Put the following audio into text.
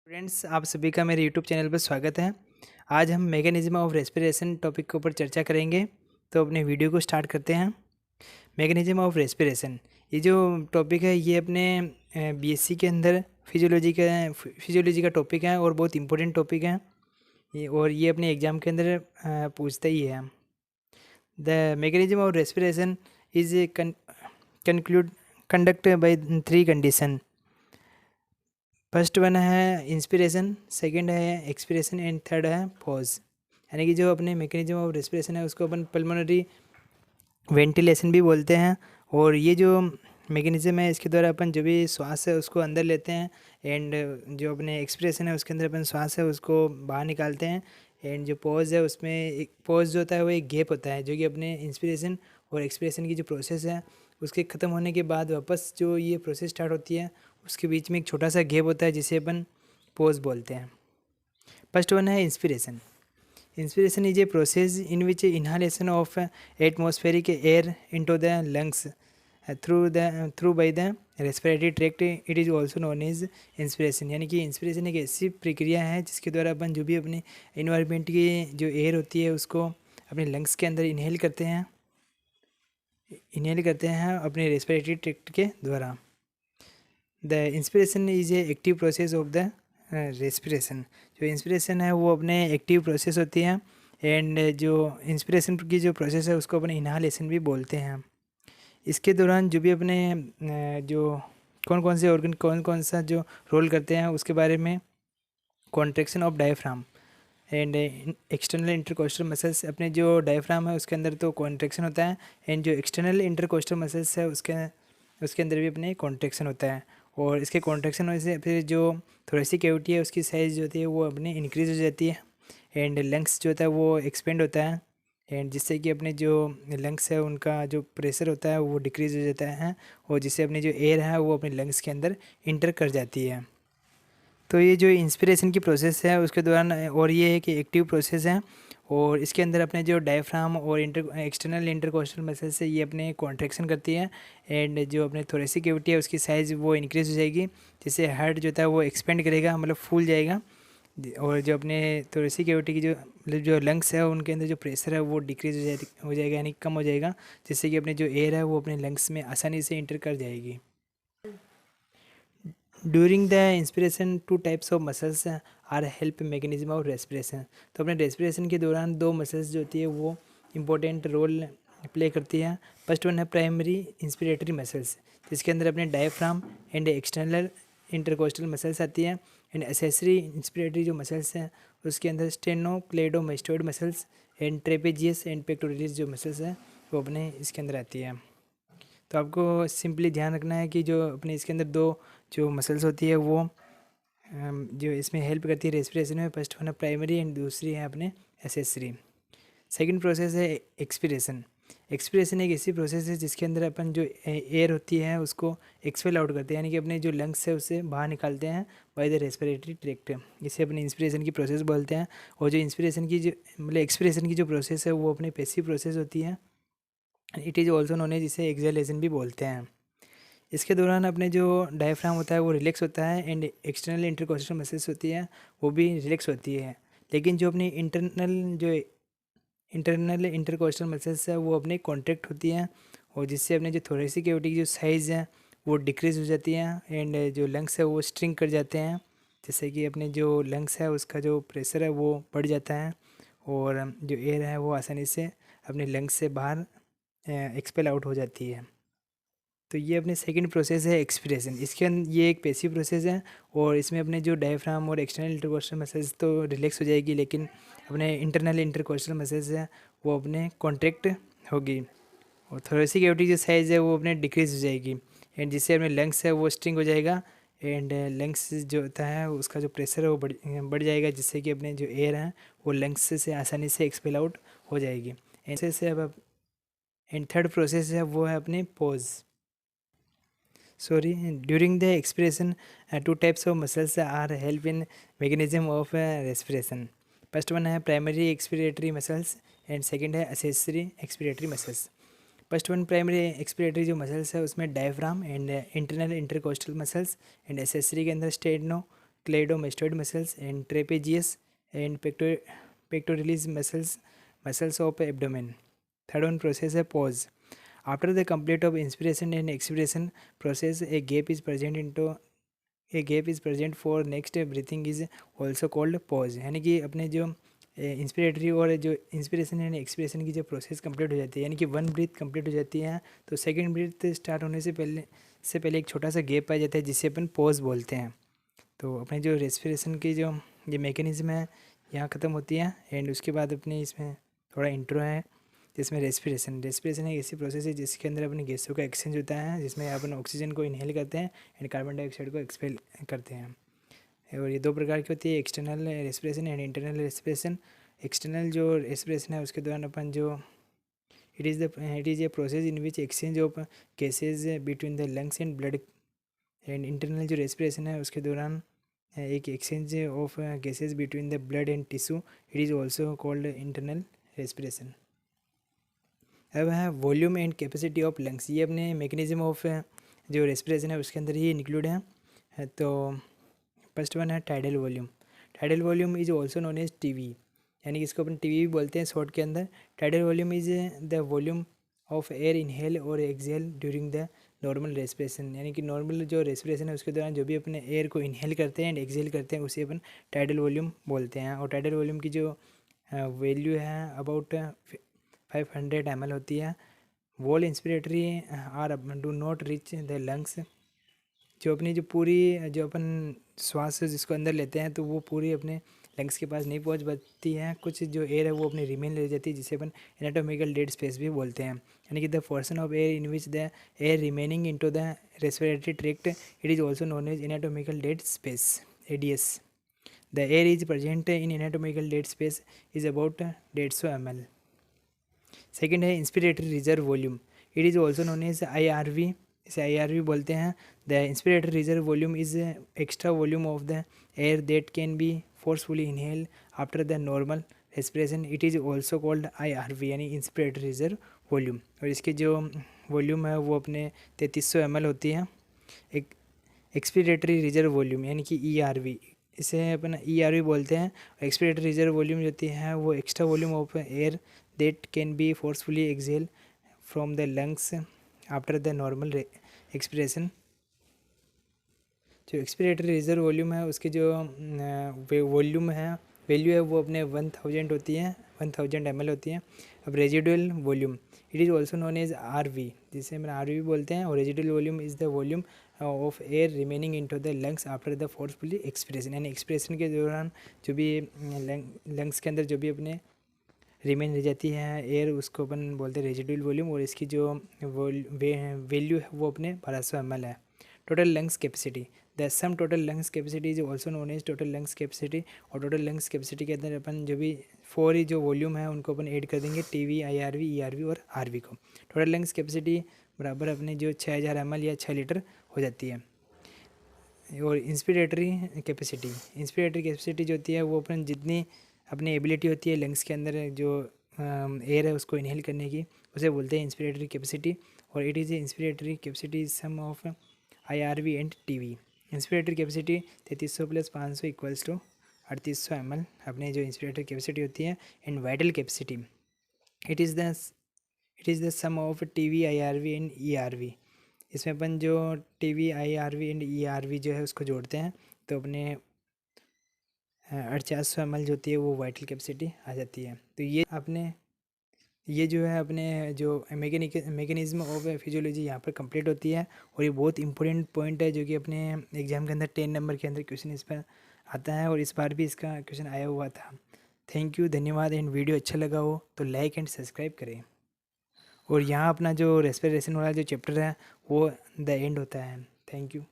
Friends, आप सभी का मेरे यूट्यूब चैनल पर स्वागत है। आज हम मैकेनिज्म ऑफ रेस्पिरेशन टॉपिक के ऊपर चर्चा करेंगे। तो अपने वीडियो को स्टार्ट करते हैं। मैकेनिज्म ऑफ रेस्पिरेशन, ये जो टॉपिक है ये अपने बीएससी के अंदर फिजियोलॉजी का टॉपिक है और बहुत इंपॉर्टेंट टॉपिक है ये अपने एग्ज़ाम के अंदर पूछता ही है। The mechanism of respiration is conclude conduct bye 3 condition. First one है इंस्पिरेशन, सेकंड है एक्सपिरेशन एंड थर्ड है पॉज। यानी कि जो अपने मैकेनिज्म ऑफ रेस्पिरेशन है उसको अपन पल्मोनरी वेंटिलेशन भी बोलते हैं। और ये जो मैकेनिज्म है इसके द्वारा अपन जो भी श्वास है उसको अंदर लेते हैं एंड जो अपने एक्सपिरेशन है उसके अंदर अपन श्वास है उसको बाहर निकालते हैं। एंड जो पॉज है उसमें एक पॉज जो होता है वो एक गैप होता है जो कि अपने इंस्पिरेशन और एक्सपिरेशन की जो प्रोसेस है उसके ख़त्म होने के बाद वापस जो ये प्रोसेस स्टार्ट होती है उसके बीच में एक छोटा सा गैप होता है जिसे अपन पॉज बोलते हैं। फर्स्ट वन है inspiration. Inspiration is a process in which inhalation of atmospheric air into the lungs through by the respiratory tract. It is also known as inspiration. यानी कि इंस्पिरेशन एक ऐसी प्रक्रिया है जिसके द्वारा अपन जो भी अपने इन्वायरमेंट की जो एयर होती है उसको अपने लंग्स के अंदर इनहेल करते हैं अपने रेस्पिरेटरी ट्रैक्ट के द्वारा। The inspiration is A active process of the respiration. जो इंस्पिरेशन है वो अपने एक्टिव प्रोसेस होती है एंड जो इंस्पिरेशन की जो प्रोसेस है उसको अपने इनहालेशन भी बोलते हैं। इसके दौरान जो भी अपने जो कौन कौन से ऑर्गन कौन कौन सा जो रोल करते हैं उसके बारे में, contraction of diaphragm and external intercostal muscles. अपने जो डायफ्राम है उसके अंदर तो कॉन्ट्रैक्शन होता है एंड जो एक्सटर्नल इंटरकोस्टल मसल्स है उसके अंदर भी अपने कॉन्ट्रैक्शन होता है। और इसके कॉन्ट्रैक्शन होने से फिर जो थोरेसिक कैविटी है उसकी साइज़ जो होती है वो अपने इंक्रीज़ हो जाती है एंड लंग्स जो होता है वो एक्सपेंड होता है एंड जिससे कि अपने जो लंग्स है उनका जो प्रेशर होता है वो डिक्रीज़ हो जाता है और जिससे अपनी जो एयर है वो अपने लंग्स के अंदर इंटर कर जाती है। तो ये जो इंस्पिरेशन की प्रोसेस है उसके दौरान और ये है कि एक्टिव प्रोसेस है और इसके अंदर अपने जो डायफ्राम और एक्सटर्नल इंटरकोस्टल मसल्स से ये अपने कॉन्ट्रैक्शन करती है एंड जो अपने थोरेसिक कैविटी है उसकी साइज़ वो इंक्रीज़ हो जाएगी जिससे हार्ट जो होता है वो एक्सपेंड करेगा, मतलब फूल जाएगा। और जो अपने थोरेसिक कैविटी की जो मतलब जो लंग्स है उनके अंदर जो प्रेशर है वो डिक्रीज़ हो जाएगा यानी कम हो जाएगा जिससे कि अपने जो एयर है वो अपने लंग्स में आसानी से इंटर कर जाएगी। During the inspiration 2 types of muscles are help mechanism of respiration. तो अपने रेस्पिरेशन के दौरान 2 मसल्स जो होती है वो इम्पोर्टेंट रोल प्ले करती है। फर्स्ट वन है प्राइमरी इंस्पिरेटरी मसल्स जिसके अंदर अपने diaphragm and external intercostal muscles आती है एंड एसेसरी इंस्पिरेटरी जो मसल्स हैं उसके अंदर sternocleidomastoid muscles and trapezius and pectoralis जो मसल्स हैं वो अपने इसके अंदर आती है। तो आपको सिंपली ध्यान रखना है कि जो अपने इसके अंदर 2 जो मसल्स होती है वो जो इसमें हेल्प करती है रेस्पिरेशन में। फर्स्ट वन है प्राइमरी एंड दूसरी है अपने एसेसरी। सेकंड प्रोसेस है एक्सपिरेशन। एक्सपिरेशन एक ऐसी प्रोसेस है जिसके अंदर अपन जो एयर होती है उसको एक्सपेल आउट करते हैं यानी कि अपने जो लंग्स है उसे बाहर निकालते हैं बाय द रेस्पिरेटरी ट्रैक्ट। इसे अपने इंस्पिरेशन की प्रोसेस बोलते हैं। और जो इंस्पिरेशन की जो मतलब एक्सपिरेशन की जो प्रोसेस है वो अपनी पैसिव प्रोसेस होती है। It is also known as, जिसे एक्सहेलेशन भी बोलते हैं। इसके दौरान अपने जो डायफ्राम होता है वो रिलैक्स होता है एंड एक्सटर्नल इंटरकोस्टल मसल्स होती है वो भी रिलैक्स होती है। लेकिन जो अपनी इंटरनल इंटरकोस्टल मसल्स है वो अपने कॉन्ट्रैक्ट होती हैं और जिससे अपने जो थोरेसिक कैविटी की जो साइज़ है वो डिक्रीज़ हो जाती है एंड जो लंग्स है वो स्ट्रिंक कर जाते हैं जैसे कि अपने जो लंग्स है उसका जो प्रेशर है वो बढ़ जाता है और जो एयर है वो आसानी से अपने लंग्स से बाहर एक्सपेल आउट हो जाती है। तो ये अपने सेकंड प्रोसेस है एक्सपिरेशन। इसके अंदर ये एक पैसिव प्रोसेस है और इसमें अपने जो डायफ्राम और एक्सटर्नल इंटरकोस्टल मसल्स तो रिलैक्स हो जाएगी लेकिन अपने इंटरनल इंटरकोस्टल मसल्स है वो अपने कॉन्ट्रैक्ट होगी और थोरेसिक कैविटी जो साइज़ है वो अपने डिक्रीज़ हो जाएगी एंड जिससे अपने लंग्स है वो स्ट्रिंग हो जाएगा एंड लंग्स जो होता है उसका जो प्रेशर है वो बढ़ जाएगा जिससे कि अपने जो एयर है वो लंग्स से आसानी से एक्सपेल आउट हो जाएगी। ऐसे से अब एंड थर्ड प्रोसेस है वो है अपने pause. Sorry, during the expiration, 2 types of muscles are help in mechanism of respiration. First one है primary expiratory muscles and second है accessory expiratory muscles. First one primary expiratory जो muscles है उसमें diaphragm and internal intercostal muscles and accessory के अंदर sternocleidomastoid muscles and trapezius and pectoralis muscles of abdomen. Third one process है pause. After the complete of inspiration and expiration process a gap is present for next breathing is also called pause. यानी कि अपने जो inspiratory और जो inspiration and expiration की जो process complete हो जाती है, यानी कि वन ब्रीथ कंप्लीट हो जाती है, तो सेकंड ब्रीथ स्टार्ट होने से पहले एक छोटा सा गैप आ जाता है जिसे अपन पॉज बोलते हैं। तो अपने जो रेस्पिरेशन की जो ये मैकेनिज्म है यहाँ ख़त्म होती है। एंड उसके बाद अपने इसमें थोड़ा इंट्रो है जिसमें रेस्पिरेशन एक ऐसी प्रोसेस है जिसके अंदर अपने गैसों का एक्सचेंज होता है, जिसमें अपन ऑक्सीजन को इनहेल करते हैं एंड कार्बन डाइऑक्साइड को एक्सपेल करते हैं। और ये दो प्रकार की होती है, external respiration and internal respiration. External जो रेस्पिरेशन है उसके दौरान अपन जो it is a process in which exchange of gases between the lungs and blood. And internal जो रेस्पिरेशन है उसके दौरान एक exchange of gases between the blood and tissue, it is also called internal respiration. अब है volume and capacity of lungs. ये अपने mechanism of जो रेस्पिरेशन है उसके अंदर ये इंक्लूड है। तो फर्स्ट वन है tidal volume. Tidal volume is also known as TV, यानी कि इसको अपन टीवी भी बोलते हैं शॉर्ट के अंदर। Tidal volume is the volume of air inhale और exhale during the normal respiration. यानी कि नॉर्मल जो रेस्पिरेशन है उसके दौरान जो भी अपने एयर को इनहेल करते हैं एंड एक्सहेल करते हैं उसे अपन टाइडल वॉल्यूम बोलते हैं। और टाइडल वॉल्यूम की जो वैल्यू है अबाउट 500 ml होती है। Wall inspiratory are do not reach the lungs. जो अपनी जो पूरी जो अपन श्वास जिसको अंदर लेते हैं तो वो पूरी अपने लंग्स के पास नहीं पहुंच पाती है। कुछ जो एयर है वो अपनी रिमेन ले जाती है जिसे अपन एनाटॉमिकल डेड स्पेस भी बोलते हैं। यानी कि the portion of air in which the air remaining into the respiratory tract, it is also known as anatomical dead space, ADS। The air is present in anatomical dead space is about 150 ml। Second है inspiratory reserve volume, it is also known as IRV, इसे IRV बोलते हैं। The inspiratory reserve volume is extra volume of the air that can be forcefully inhale after the normal respiration, it is also called IRV, यानी inspiratory reserve volume. और इसकी जो volume है वो अपने 3300 ml होती है। एक एक्सपिरेटरी रिजर्व वॉल्यूम यानी कि ERV, इसे अपन ERV बोलते हैं। एक्सपिरेटरी रिजर्व वॉल्यूम जो होती है वो extra volume of air that can be forcefully exhaled from the lungs after the normal expiration। जो एक्सपिरेटरी रिजर्व वॉल्यूम है उसकी जो वॉल्यूम है वैल्यू है वो अपने 1000 होती है, 1000 ml होती है। अब residual volume, it is also known as RV, जिसे हम RV बोलते हैं। और residual volume is the volume of air remaining into the lungs after the forcefully expiration, यानी एक्सपिरेशन के दौरान जो भी लंग्स के अंदर जो भी अपने रिमेन रह जाती है एयर उसको अपन बोलते हैं रेजिडुअल वॉल्यूम। और इसकी जो वैल्यू है वो अपने 1200 ml है। Total lungs capacity, the sum total lungs capacity is also known as total lungs capacity. और टोटल लंग्स कैपेसिटी के अंदर अपन जो भी 4 ही जो वॉल्यूम है उनको अपन ऐड कर देंगे, TV, IRV, ERV और RV को। टोटल लंग्स कैपेसिटी बराबर अपने जो 6000 ml या 6 लीटर हो जाती है। और इंस्पिरेटरी कैपेसिटी जो होती है वो अपन जितनी अपनी एबिलिटी होती है लंग्स के अंदर जो एयर है उसको इनहेल करने की, उसे बोलते हैं इंस्पिरेटरी कैपेसिटी। और it is inspiratory capacity sum of IRV and TV। Inspiratory capacity 3300 + 500 equals to 3800 ml अपने जो इंस्पिरेटरी कैपेसिटी होती है। And vital capacity, it is the sum of TV, IRV and ERV। इसमें अपन जो TV, IRV एंड ERV जो है उसको जोड़ते हैं तो अपने 4800 ml जो होती है वो वाइटल कैपेसिटी आ जाती है। तो ये जो है अपने जो मैकेनिज्म ऑफ फिजियोलॉजी यहाँ पर कंप्लीट होती है। और ये बहुत इंपॉर्टेंट पॉइंट है जो कि अपने एग्जाम के अंदर 10 नंबर के अंदर क्वेश्चन इस पर आता है और इस बार भी इसका क्वेश्चन आया हुआ था। थैंक यू, धन्यवाद। एंड वीडियो अच्छा लगा हो तो लाइक एंड सब्सक्राइब करें। और यहाँ अपना जो रेस्पिरेशन वाला जो चैप्टर है वो द एंड होता है। Thank you.